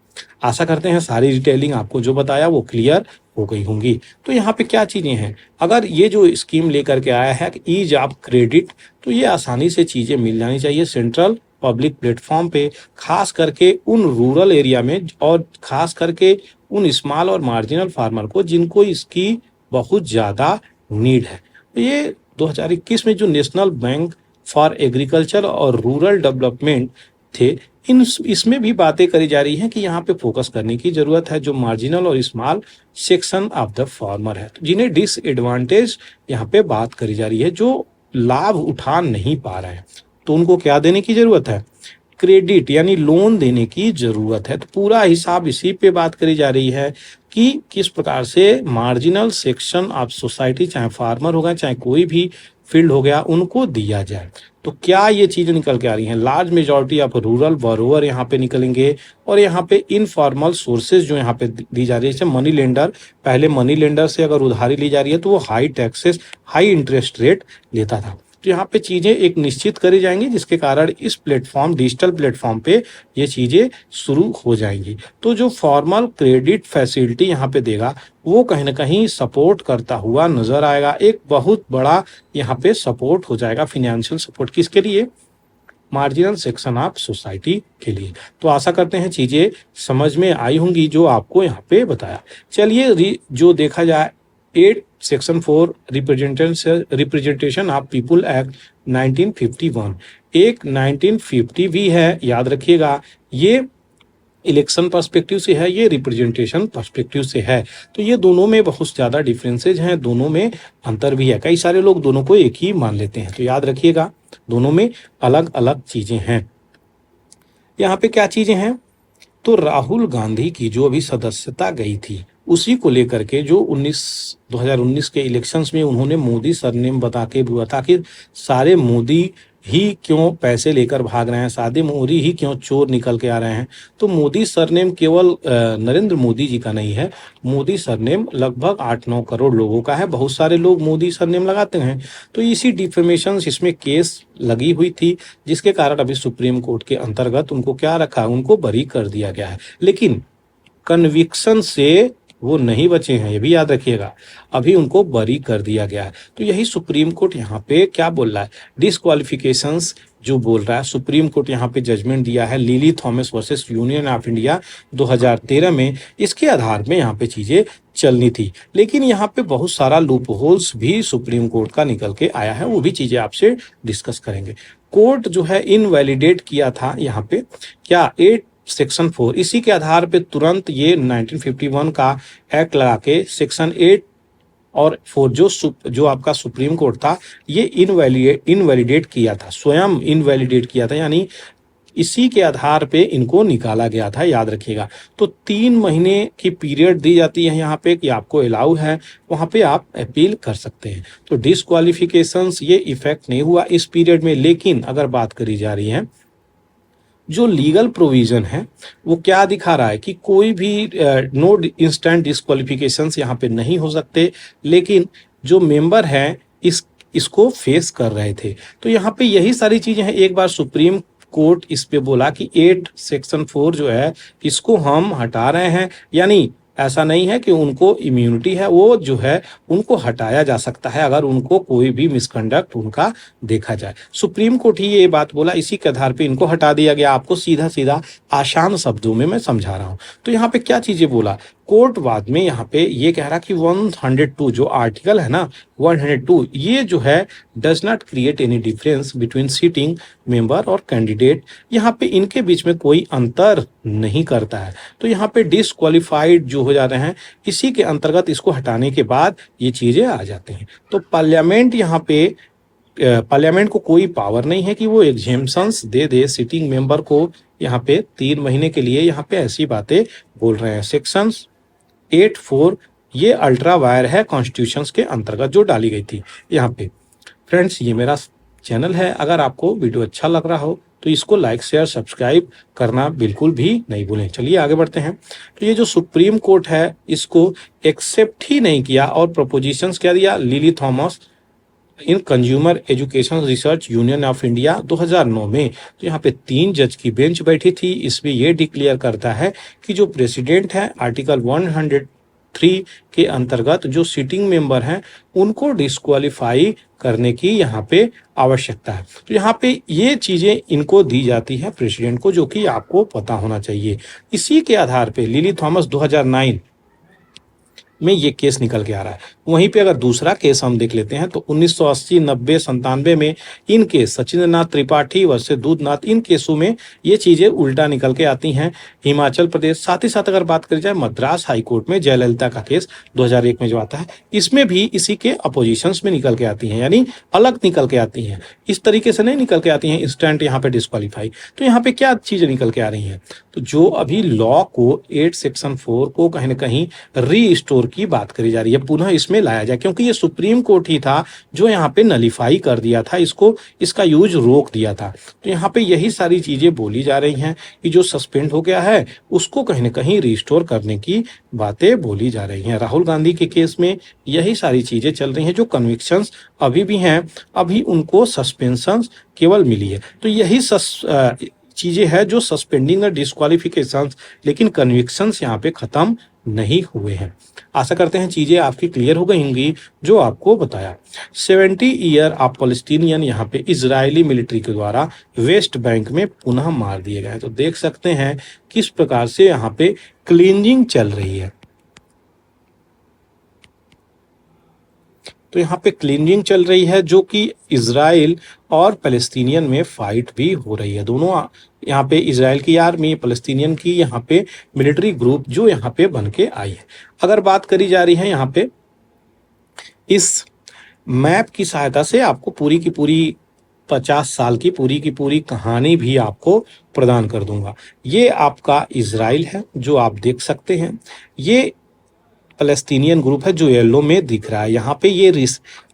आशा करते हैं सारी डिटेलिंग आपको जो बताया वो क्लियर हो गई होंगी। तो यहाँ पे क्या चीजें हैं, अगर ये जो स्कीम लेकर के आया है ईज ऑफ क्रेडिट, तो ये आसानी से चीजें मिल जानी चाहिए सेंट्रल पब्लिक प्लेटफॉर्म पे, खास करके उन रूरल एरिया में और खास करके उन स्मॉल और मार्जिनल फार्मर को जिनको इसकी बहुत ज्यादा नीड है। तो ये 2021 में जो नेशनल बैंक फॉर एग्रीकल्चर और रूरल डेवलपमेंट थे, इन इसमें भी बातें करी जा रही हैं कि यहाँ पे फोकस करने की जरूरत है जो मार्जिनल और small section of the farmer है, तो जिन्हें डिसएडवांटेज यहाँ पे बात करी जा रही है, जो लाभ उठा नहीं पा रहे हैं, तो उनको क्या देने की जरूरत है? क्रेडिट यानी लोन देने की जरूरत है। तो पूरा हिसाब इसी पे बात करी जा रही है कि किस प्रकार से मार्जिनल सेक्शन ऑफ सोसाइटी, चाहे फार्मर होगा चाहे कोई भी फील्ड हो गया, उनको दिया जाए। तो क्या ये चीजें निकल के आ रही हैं? Large majority of rural borrower यहाँ पे निकलेंगे और यहाँ पे इनफॉर्मल सोर्सेज जो यहाँ पे दी जा रही है, जैसे मनी लेंडर, पहले मनी लेंडर से अगर उधारी ली जा रही है तो वो high taxes, high interest rate लेता था। तो यहाँ पे चीजें एक निश्चित करी जाएंगी जिसके कारण इस प्लेटफॉर्म, डिजिटल प्लेटफॉर्म पे ये चीजें शुरू हो जाएंगी। तो जो फॉर्मल क्रेडिट फैसिलिटी यहाँ पे देगा वो कहीं ना कहीं सपोर्ट करता हुआ नजर आएगा। एक बहुत बड़ा यहाँ पे सपोर्ट हो जाएगा, फाइनेंशियल सपोर्ट। किसके लिए? मार्जिनल सेक्शन ऑफ सोसाइटी के लिए। तो आशा करते हैं चीजें समझ में आई होंगी जो आपको यहाँ पे बताया। चलिए जो देखा जाए 8 section 4 representation of people act 1951, एक 1950 भी है, याद रखिएगा। ये इलेक्शन पर्सपेक्टिव से है, ये रिप्रेजेंटेशन पर्सपेक्टिव से है। तो ये दोनों में बहुत ज्यादा डिफरेंसेज हैं, दोनों में अंतर भी है। कई सारे लोग दोनों को एक ही मान लेते हैं, तो याद रखिएगा दोनों में अलग अलग चीजें हैं। यहाँ पे क्या चीजें हैं? तो राहुल गांधी की जो अभी सदस्यता गई थी उसी को लेकर के जो 2019 के इलेक्शंस में उन्होंने मोदी सरनेम बता के हुआ था कि सारे मोदी ही क्यों पैसे लेकर भाग रहे हैं, सादे मोदी ही क्यों चोर निकल के आ रहे हैं। तो मोदी सरनेम केवल नरेंद्र मोदी जी का नहीं है, मोदी सरनेम लगभग 8-9 करोड़ लोगों का है। बहुत सारे लोग मोदी सरनेम लगाते हैं। तो इसी डिफेमेशन इसमें केस लगी हुई थी, जिसके कारण अभी सुप्रीम कोर्ट के अंतर्गत उनको क्या रखा, उनको बरी कर दिया गया है। लेकिन कन्विक्शन से वो नहीं बचे हैं, ये भी याद रखिएगा, अभी उनको बरी कर दिया गया है। तो यही सुप्रीम कोर्ट यहाँ पे क्या बोल रहा है, डिस्क्वालिफिकेशंस जो बोल रहा है। सुप्रीम कोर्ट यहाँ पे जजमेंट दिया है lily Thomas versus union of India 2013 में। इसके आधार में यहाँ पे चीजें चलनी थी, लेकिन यहाँ पे बहुत सारा लूप होल्स भी सुप्रीम कोर्ट का निकल के आया है, वो भी चीजें आपसे डिस्कस करेंगे। कोर्ट जो है इनवैलिडेट किया था यहाँ पे क्या, 8 सेक्शन 4, इसी के आधार पे तुरंत ये 1951 का एक्ट लगा के सेक्शन 8 और 4 जो आपका सुप्रीम कोर्ट था ये इनवैलिडेट किया था, स्वयं इनवैलिडेट किया था, यानी इसी के आधार पे इनको निकाला गया था, याद रखिएगा। तो 3 महीने की पीरियड दी जाती है यहाँ पे कि आपको अलाउ है, वहां पे आप अपील कर सकते हैं। तो डिस्क्वालिफिकेशंस ये इफेक्ट नहीं हुआ इस पीरियड में। लेकिन अगर बात करी जा रही है जो लीगल प्रोविजन है वो क्या दिखा रहा है कि कोई भी नो इंस्टेंट डिस्क्वालिफिकेशंस यहाँ पे नहीं हो सकते, लेकिन जो मेंबर हैं इसको फेस कर रहे थे। तो यहाँ पे यही सारी चीजें हैं। एक बार सुप्रीम कोर्ट इस पे बोला कि 8 सेक्शन 4 जो है इसको हम हटा रहे हैं, यानी ऐसा नहीं है कि उनको इम्यूनिटी है, वो जो है उनको हटाया जा सकता है अगर उनको कोई भी मिसकंडक्ट उनका देखा जाए। सुप्रीम कोर्ट ही ये बात बोला, इसी के आधार पे इनको हटा दिया गया। आपको सीधा सीधा आसान शब्दों में मैं समझा रहा हूं। तो यहाँ पे क्या चीजें बोला कोर्ट, बाद में यहाँ पे ये कह रहा कि 102 जो आर्टिकल है ना 102, ये जो है does not create any difference between sitting member और कैंडिडेट, यहाँ पे इनके बीच में कोई अंतर नहीं करता है। तो यहाँ पे डिसक्वालिफाइड जो हो जाते हैं इसी के अंतर्गत इसको हटाने के बाद ये चीजें आ जाते हैं। तो पार्लियामेंट यहाँ पे पार्लियामेंट को कोई पावर नहीं है कि वो एग्जेम्पशंस दे दे सिटिंग मेंबर को। यहाँ पे 3 महीने के लिए यहाँ पे ऐसी बातें बोल रहे हैं। सेक्शंस 8(4) ये अल्ट्रा वायर है कॉन्स्टिट्यूशंस के अंतर्गत जो डाली गई थी यहाँ पे। फ्रेंड्स, ये मेरा चैनल है, अगर आपको वीडियो अच्छा लग रहा हो तो इसको लाइक शेयर सब्सक्राइब करना बिल्कुल भी नहीं भूलें। चलिए आगे बढ़ते हैं। तो ये जो सुप्रीम कोर्ट है इसको एक्सेप्ट ही नहीं किया और प्रपोजिशंस क्या दिया, lily Thomas in consumer education research union of India 2009 में। तो यहाँ पे 3 जज की बेंच बैठी थी। इसमें ये डिक्लेयर करता है कि जो प्रेसिडेंट है आर्टिकल 103 के अंतर्गत जो सिटिंग मेंबर हैं उनको डिस्क्वालीफाई करने की यहाँ पे आवश्यकता है। तो यहाँ पे ये चीजें इनको दी जाती है प्रेसिडेंट को, जो कि आपको पता होना चाहिए। इसी के आधार पे लिली थॉमस 2009 में ये केस निकल के आ रहा है। वहीं पे अगर दूसरा केस हम देख लेते हैं तो 1980, 90, 97 में in case Sachindra Nath Tripathi versus Doodhnath, इन केसों में ये चीजें उल्टा निकल के आती हैं। हिमाचल प्रदेश, साथ ही साथ अगर बात करी जाए मद्रास हाई कोर्ट में जयललिता का केस 2001 में जो आता है, इसमें भी इसी के अपोजिशंस में निकल के आती हैं, यानी अलग निकल के आती हैं। इस तरीके से नहीं निकल के आती हैं इंस्टेंट यहाँ पे डिस्क्वालीफाई। तो यहाँ पे क्या चीजें निकल के आ रही हैं, तो जो अभी लॉ को 8 सेक्शन 4 को कहीं ना कहीं रीस्टोर की बात करी जा रही है, पुनः इसमें लाया जाए, क्योंकि ये सुप्रीम कोर्ट ही था जो यहाँ पे नलीफाई कर दिया था, इसको इसका यूज रोक दिया था। तो यहाँ पे यही सारी चीजें बोली जा रही हैं कि जो सस्पेंड हो गया है उसको कहीं ना कहीं रिस्टोर करने की बातें बोली जा रही हैं। राहुल गांधी के केस में यही सारी चीजें चल रही हैं। जो कन्विक्शंस अभी भी हैं, अभी उनको सस्पेंशन केवल मिली है, तो यही चीजें हैं जो सस्पेंडिंग द डिस्क्वालिफिकेशन, लेकिन कन्विक्शंस यहाँ पे खत्म नहीं हुए हैं। आशा करते हैं चीजें आपकी क्लियर हो गई होंगी जो आपको बताया। 70 ईयर ऑफ पैलेस्टीनियन यहाँ पे इजरायली मिलिट्री के द्वारा वेस्ट बैंक में पुनः मार दिए गए। तो देख सकते हैं किस प्रकार से यहाँ पे क्लींजिंग चल रही है। तो यहाँ पे क्लींजिंग चल रही है जो कि इजराइल और पैलेस्टीनियन में फाइट भी हो रही है। दोनों यहाँ पे इजराइल की आर्मी, पैलेस्टीनियन की यहाँ पे मिलिट्री ग्रुप जो यहाँ पे बन के आई है। अगर बात करी जा रही है यहाँ पे इस मैप की सहायता से आपको पूरी की पूरी 50 साल की पूरी कहानी भी आपको प्रदान कर दूंगा। ये आपका इजराइल है जो आप देख सकते हैं, ये पैलेस्टीनियन ग्रुप है जो येलो में दिख रहा है। यहाँ पे ये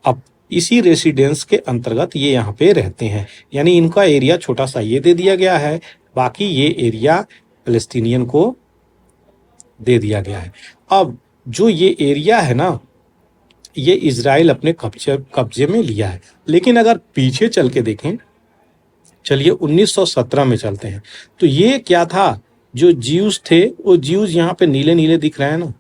अब इसी रेसिडेंस के अंतर्गत ये यहाँ पे रहते हैं, यानी इनका एरिया छोटा सा ये दे दिया गया है, बाकी ये एरिया पैलेस्टीनियन को दे दिया गया है। अब जो ये एरिया है ना, ये इजराइल अपने कब्जे में लिया है। लेकिन अगर पीछे चल के देखें, चलिए 1917 में चलते हैं, तो ये क्या था, जो ज्यूज थे वो ज्यूज यहाँ पे नीले नीले दिख रहे हैं ना,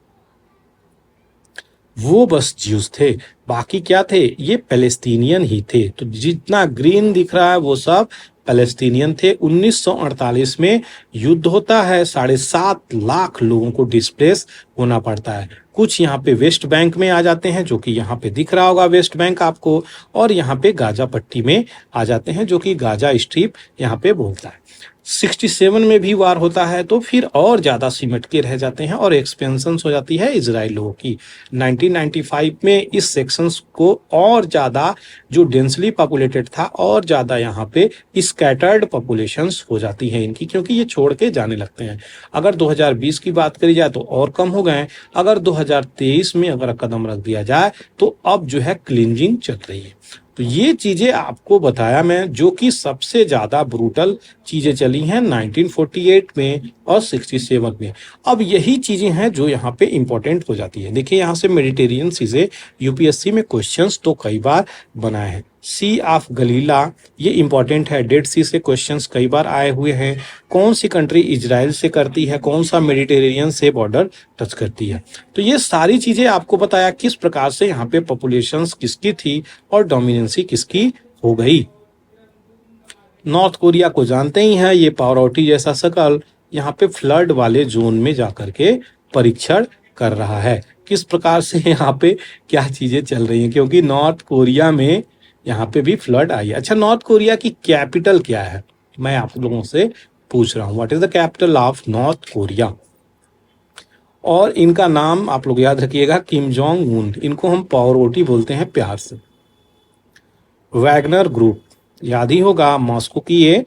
वो बस ज्यूज थे। बाकी क्या थे, ये पैलेस्टीनियन ही थे। तो जितना ग्रीन दिख रहा है वो सब पैलेस्टीनियन थे। 1948 में युद्ध होता है, 7.5 लाख लोगों को डिस्प्लेस होना पड़ता है। कुछ यहाँ पे वेस्ट बैंक में आ जाते हैं, जो कि यहाँ पे दिख रहा होगा वेस्ट बैंक आपको, और यहाँ पे गाजा पट्टी में आ जाते हैं, जो कि गाजा स्ट्रिप यहाँ पे बोलता है। 67 में भी वार होता है, तो फिर और ज़्यादा सिमट के रह जाते हैं और एक्सपेंशन हो जाती है इजराइल लोगों की। 1995 में इस सेक्शंस को और ज़्यादा, जो डेंसली पॉपुलेटेड था, और ज़्यादा यहाँ पे स्कैटर्ड पॉपुलेशंस हो जाती है इनकी, क्योंकि ये छोड़ के जाने लगते हैं। अगर 2020 की बात करी जाए तो और कम हो गए। अगर 2023 में अगर कदम रख दिया जाए तो अब जो है क्लींजिंग चल रही है। तो ये चीजें आपको बताया मैं, जो कि सबसे ज्यादा ब्रूटल चीजें चली हैं 1948 में और 67 में। अब यही चीजें हैं जो यहाँ पे इंपॉर्टेंट हो जाती है। देखिए यहाँ से मेडिटेरियन चीजें यूपीएससी में क्वेश्चंस तो कई बार बनाए हैं। सी ऑफ गलीला, ये इंपॉर्टेंट है। डेड सी से क्वेश्चंस कई बार आए हुए हैं। कौन सी कंट्री इजराइल से करती है, कौन सा मेडिटेरेनियन से बॉर्डर टच करती है। तो ये सारी चीजें आपको बताया किस प्रकार से यहाँ पे पॉपुलेशंस किसकी थी और डोमिनेंसी किसकी हो गई। नॉर्थ कोरिया को जानते ही हैं, ये पावरोटी जैसा शकल यहाँ पे फ्लड वाले जोन में जाकर के परीक्षण कर रहा है। किस प्रकार से यहाँ पे क्या चीजें चल रही हैं, क्योंकि नॉर्थ कोरिया में यहाँ पे भी फ्लड आई है। अच्छा, नॉर्थ कोरिया की कैपिटल क्या है, मैं आप लोगों से पूछ रहा हूँ। What is the capital of north Korea. और इनका नाम आप लोग याद रखिएगा, किम जोंग उन। इनको हम पावरोटी बोलते हैं प्यार से। वैगनर ग्रुप, याद ही होगा मॉस्को की ये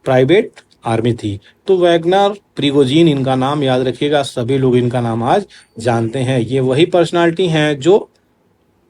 प्राइवेट आर्मी थी। तो वैगनर, प्रिगोजिन, इनका नाम याद रखिएगा, सभी लोग इनका नाम आज जानते हैं। ये वही पर्सनालिटी हैं जो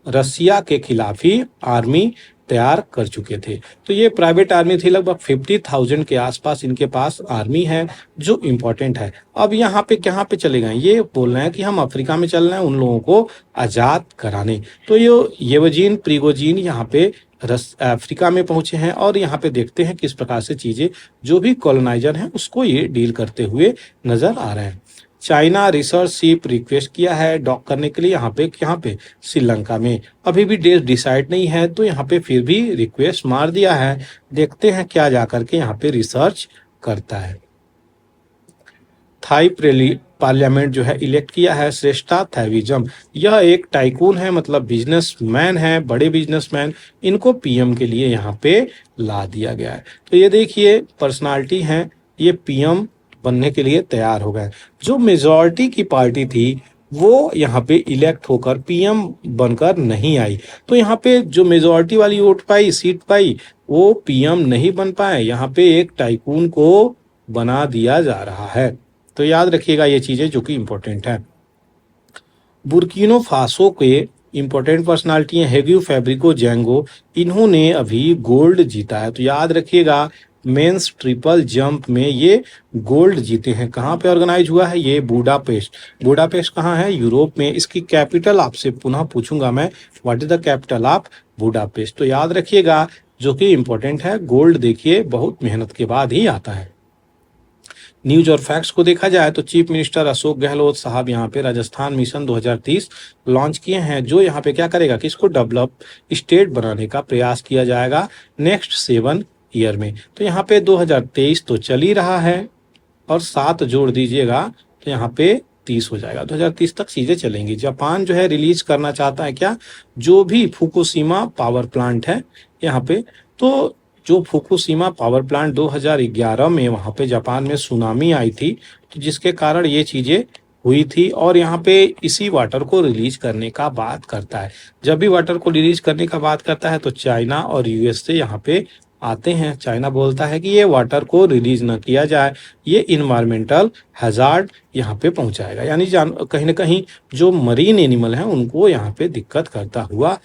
रसिया के खिलाफ ही आर्मी तैयार कर चुके थे। तो ये प्राइवेट आर्मी थी, लगभग 50,000 के आसपास इनके पास आर्मी है जो इम्पोर्टेंट है। अब यहाँ पे कहाँ पे चले गए, ये बोल रहे हैं कि हम अफ्रीका में चल रहे हैं उन लोगों को आज़ाद कराने। तो ये येवजीन प्रिगोजिन यहाँ पे अफ्रीका में पहुंचे हैं और यहाँ पे देखते हैं किस प्रकार से चीजें जो भी कॉलोनाइजर हैं उसको ये डील करते हुए नजर आ रहे हैं। चाइना रिसर्च शिप रिक्वेस्ट किया है डॉक करने के लिए यहाँ पे श्रीलंका में। अभी भी डेट डिसाइड नहीं है तो यहाँ पे फिर भी रिक्वेस्ट मार दिया है। देखते हैं क्या जाकर के यहाँ पे रिसर्च करता है। थाई पार्लियामेंट जो है इलेक्ट किया है श्रेष्ठा थैविजम। यह एक टाइकून है, मतलब बिजनेसमैन है, बड़े बिजनेसमैन, इनको पीएम के लिए यहाँ पे ला दिया गया है। तो ये देखिए पर्सनालिटी हैं, ये पीएम बनने के लिए तैयार हो गए। जो मेजॉरिटी की पार्टी थी वो यहाँ पे इलेक्ट होकर पीएम बनकर नहीं आई, तो यहाँ पे जो मेजॉरिटी वाली वोट पाई, सीट पाई, वो पीएम नहीं बन पाए। यहाँ पे एक टाइकून को बना दिया जा रहा है। तो याद रखिएगा ये चीजें जो कि इंपॉर्टेंट है। बुर्किनो फासो के इंपॉर्टेंट पर्सनालिटी हैं हेगियो फैब्रिको जेंगो, इन्होंने अभी गोल्ड जीता है। तो याद रखिएगा मेंस ट्रिपल जंप में ये गोल्ड जीते हैं। कहाँ पे ऑर्गेनाइज हुआ है ये? बुडापेस्ट। बुडापेस्ट कहाँ है? यूरोप में। इसकी कैपिटल आपसे पुनः पूछूंगा मैं, what is the capital of Budapest? तो याद रखिएगा जो कि इंपॉर्टेंट है, गोल्ड देखिए बहुत मेहनत के बाद ही आता है। न्यूज और फैक्ट्स को देखा जाए तो चीफ मिनिस्टर अशोक गहलोत साहब यहाँ पे राजस्थान मिशन 2030 लॉन्च किए हैं, जो यहाँ पे क्या करेगा कि इसको डेवलप स्टेट बनाने का प्रयास किया जाएगा नेक्स्ट 7 ईयर में। तो यहाँ पे 2023 तो चल ही रहा है और 7 जोड़ दीजिएगा तो यहाँ पे 30 हो जाएगा। 2030 तक चीजें चलेंगी। जापान जो है रिलीज करना चाहता है क्या, जो भी फुकुशिमा पावर प्लांट है यहाँ पे। तो जो फुकुशिमा पावर प्लांट 2011 में वहां पे जापान में सुनामी आई थी, तो जिसके कारण ये चीजें हुई थी और यहाँ पे इसी वाटर को रिलीज करने का बात करता है। जब भी वाटर को रिलीज करने का बात करता है तो चाइना और यूएस से यहाँ पे आते हैं। चाइना बोलता है कि ये वाटर को रिलीज न किया जाए, ये इन्वायरमेंटल हैजार्ड यहाँ पे पहुंचाएगा, यानी कहीं ना कहीं जो मरीन एनिमल हैं उनको यहाँ पे दिक्कत करता हुआ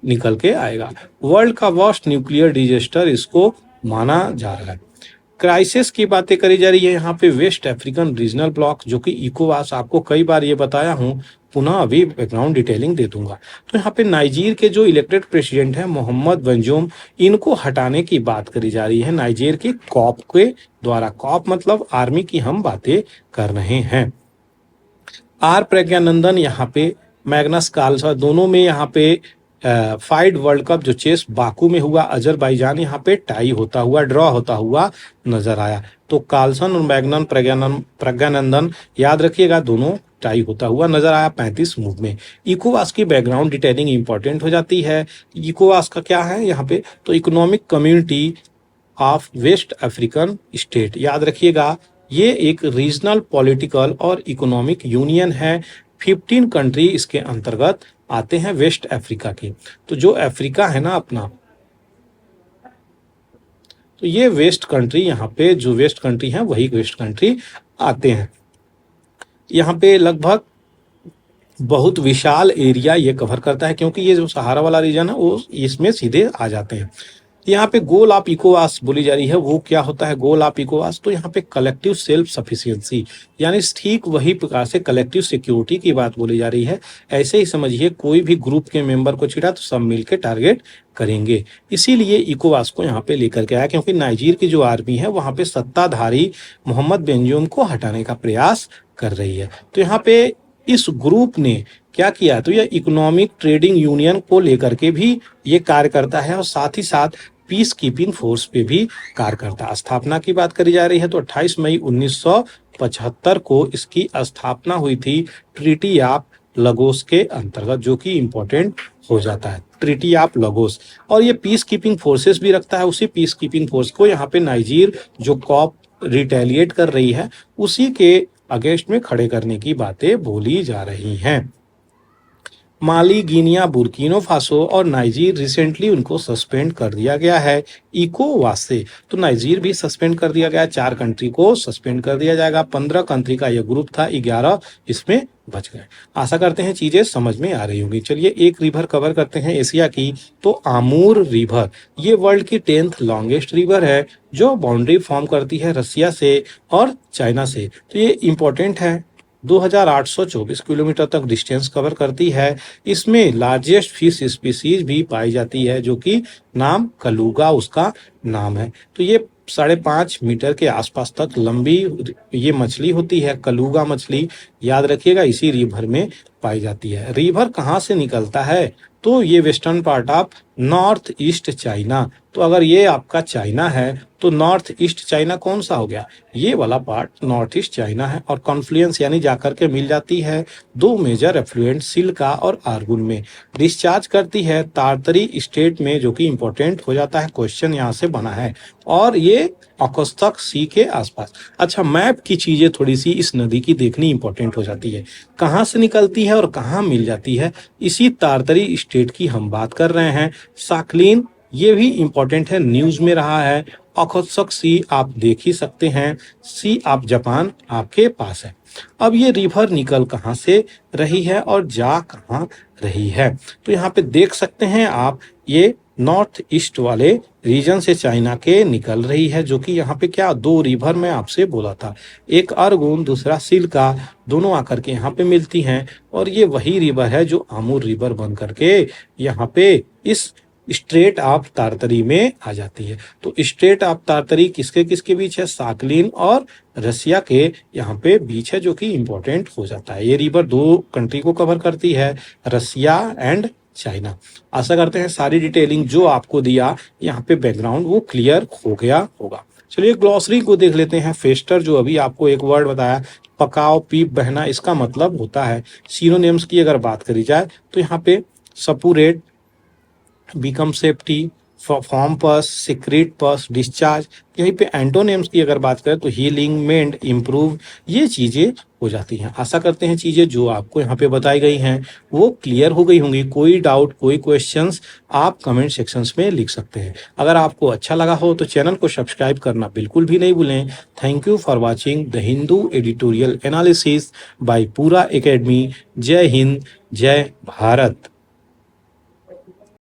निकल के आएगा। वर्ल्ड का वर्स्ट न्यूक्लियर डिजास्टर इसको माना जा रहा है। क्राइसिस की बातें करी जा रही है यहाँ पे वेस्ट अफ्रीकन रीजनल ब्लॉक, जो कि इकोवास, आपको कई बार ये बताया हूँ, पुनः अभी बैकग्राउंड डिटेलिंग दे दूंगा। तो यहाँ पे नाइजीर के जो इलेक्टेड प्रेसिडेंट है मोहम्मद बंजूम, इनको हटाने की बात करी जा रही है नाइजीर के कॉप के द्वारा। कॉप मतलब आर्मी की हम बातें कर रहे हैं। आर प्रज्ञानंदन यहाँ पे, मैग्नस कार्लसन, दोनों में यहाँ पे फाइड वर्ल्ड कप जो चेस बाकू में हुआ अजरबैजान, यहाँ पे टाई होता हुआ, ड्रॉ होता हुआ नजर आया। तो कार्लसन और प्रज्ञानंदन याद रखिएगा, दोनों टाई होता हुआ नजर आया 35 मूव में। इकोवास की बैकग्राउंड डिटेलिंग इंपॉर्टेंट हो जाती है। इकोवास का क्या है यहाँ पे? तो Economic Community of West African State, याद रखिएगा ये एक रीजनल पॉलिटिकल और इकोनॉमिक यूनियन है। 15 कंट्री इसके अंतर्गत आते हैं वेस्ट अफ्रीका के। तो जो अफ्रीका है ना अपना, तो ये वेस्ट कंट्री, यहाँ पे जो वेस्ट कंट्री है वही वेस्ट कंट्री आते हैं। यहाँ पे लगभग बहुत विशाल एरिया ये कवर करता है, क्योंकि ये जो सहारा वाला रीजन है वो इसमें सीधे आ जाते हैं। यहाँ पे गोल ऑफ इकोवास बोली जा रही है, वो क्या होता है गोल ऑफ इकोवास? तो यहाँ पे कलेक्टिव सेल्फ सफिशिएंसी, यानी ठीक वही प्रकार से कलेक्टिव सिक्योरिटी की बात बोली जा रही है। ऐसे ही समझिए कोई भी ग्रुप के मेंबर को छिड़ा तो सब मिलकर टारगेट करेंगे। इसीलिए इकोवास को यहाँ पे लेकर के आया, क्योंकि नाइजीर की जो आर्मी है वहां पे सत्ताधारी मोहम्मद बेंजूम को हटाने का प्रयास कर रही है। तो यहाँ पे इस ग्रुप ने क्या किया? तो यह इकोनॉमिक ट्रेडिंग यूनियन को लेकर के भी ये कार्य करता है और साथ ही साथ पीस कीपिंग फोर्स पे भी कार्य करता है। स्थापना की बात करी जा रही है तो 28 मई 1975 को इसकी स्थापना हुई थी ट्रीटी ऑफ लगोस के अंतर्गत, जो कि इंपॉर्टेंट हो जाता है ट्रीटी ऑफ लगोस। और ये पीस कीपिंग फोर्सेस भी रखता है। उसी पीस कीपिंग फोर्स को यहाँ पे नाइजीर जो कॉप रिटेलिएट कर रही है उसी के अगेंस्ट में खड़े करने की बातें बोली जा रही हैं। माली, गिनिया, बुर्किनो फासो और नाइजीर रिसेंटली उनको सस्पेंड कर दिया गया है इकोवास से। तो नाइजीर भी सस्पेंड कर दिया गया है, 4 कंट्री को सस्पेंड कर दिया जाएगा। 15 कंट्री का यह ग्रुप था, 11 इसमें बच गए। आशा करते हैं चीजें समझ में आ रही होंगी। चलिए एक रिवर कवर करते हैं एशिया की, तो आमूर रिवर, ये वर्ल्ड की 10th लॉन्गेस्ट रिवर है जो बाउंड्री फॉर्म करती है रसिया से और चाइना से। तो ये इंपॉर्टेंट है, 2824 किलोमीटर तक डिस्टेंस कवर करती है। इसमें लार्जेस्ट फिश स्पीसीज भी पाई जाती है जो कि नाम कलूगा उसका नाम है। तो ये 5.5 मीटर के आसपास तक लंबी ये मछली होती है, कलूगा मछली, याद रखिएगा इसी रिवर में पाई जाती है। रिवर कहाँ से निकलता है? तो ये western part of north east China. तो अगर ये आपका चाइना है तो नॉर्थ ईस्ट चाइना कौन सा हो गया? ये वाला पार्ट नॉर्थ ईस्ट चाइना है। और कॉन्फ्लुएंस यानी जाकर के मिल जाती है 2 मेजर एफ्लुएंट सिल्का और आर्गुन में। डिस्चार्ज करती है तारतरी स्टेट में, जो कि इंपॉर्टेंट हो जाता है, क्वेश्चन यहाँ से बना है। और ये ओखोत्स्क सी के आसपास। अच्छा, मैप की चीजें थोड़ी सी इस नदी की देखनी इंपॉर्टेंट हो जाती है, कहाँ से निकलती है और कहाँ मिल जाती है। इसी तारतरी स्टेट की हम बात कर रहे हैं। साकलिन, ये भी इंपॉर्टेंट है, न्यूज में रहा है। ओखोत्स्क सी आप देख ही सकते हैं, सी ऑफ जापान आपके पास है। अब ये रिवर निकल कहाँ से रही है और जा कहाँ रही है? तो यहाँ पे देख सकते हैं आप, ये नॉर्थ ईस्ट वाले रीजन से चाइना के निकल रही है, जो कि यहाँ पे क्या 2 रिवर मैं आपसे बोला था, एक अर्गुन दूसरा सिल्का, दोनों आकर के यहाँ पे मिलती हैं। और ये वही रिवर है जो आमूर रिवर बन करके यहाँ पे इस स्ट्रेट ऑफ तारतरी में आ जाती है। तो स्ट्रेट ऑफ तारतरी किसके किसके बीच है? साकलिन और रसिया के यहाँ पे बीच है, जो कि इंपॉर्टेंट हो जाता है। ये रिवर 2 कंट्री को कवर करती है, रसिया एंड चाइना। आशा करते हैं सारी डिटेलिंग जो आपको दिया यहाँ पे बैकग्राउंड वो क्लियर हो गया होगा। चलिए ग्लॉसरी को देख लेते हैं। फेस्टर, जो अभी आपको एक वर्ड बताया, पकाओ, पीप, बहना, इसका मतलब होता है। सिनोनिम्स की अगर बात करी जाए तो यहाँ पे सपुरेट, बिकम सेफ्टी, फॉर्म पस, सीक्रेट पस, डिस्चार्ज। यहीं पे एंटोनिम्स की अगर बात करें तो हीलिंग, मेंड, इम्प्रूव, ये चीजें हो जाती हैं। आशा करते हैं चीजें जो आपको यहाँ पे बताई गई हैं वो क्लियर हो गई होंगी। कोई डाउट, कोई क्वेश्चंस आप कमेंट सेक्शंस में लिख सकते हैं। अगर आपको अच्छा लगा हो तो चैनल को सब्सक्राइब करना बिल्कुल भी नहीं भूलें। Thank you for watching the Hindu editorial analysis bye पूरा एकेडमी। जय हिंद, जय भारत।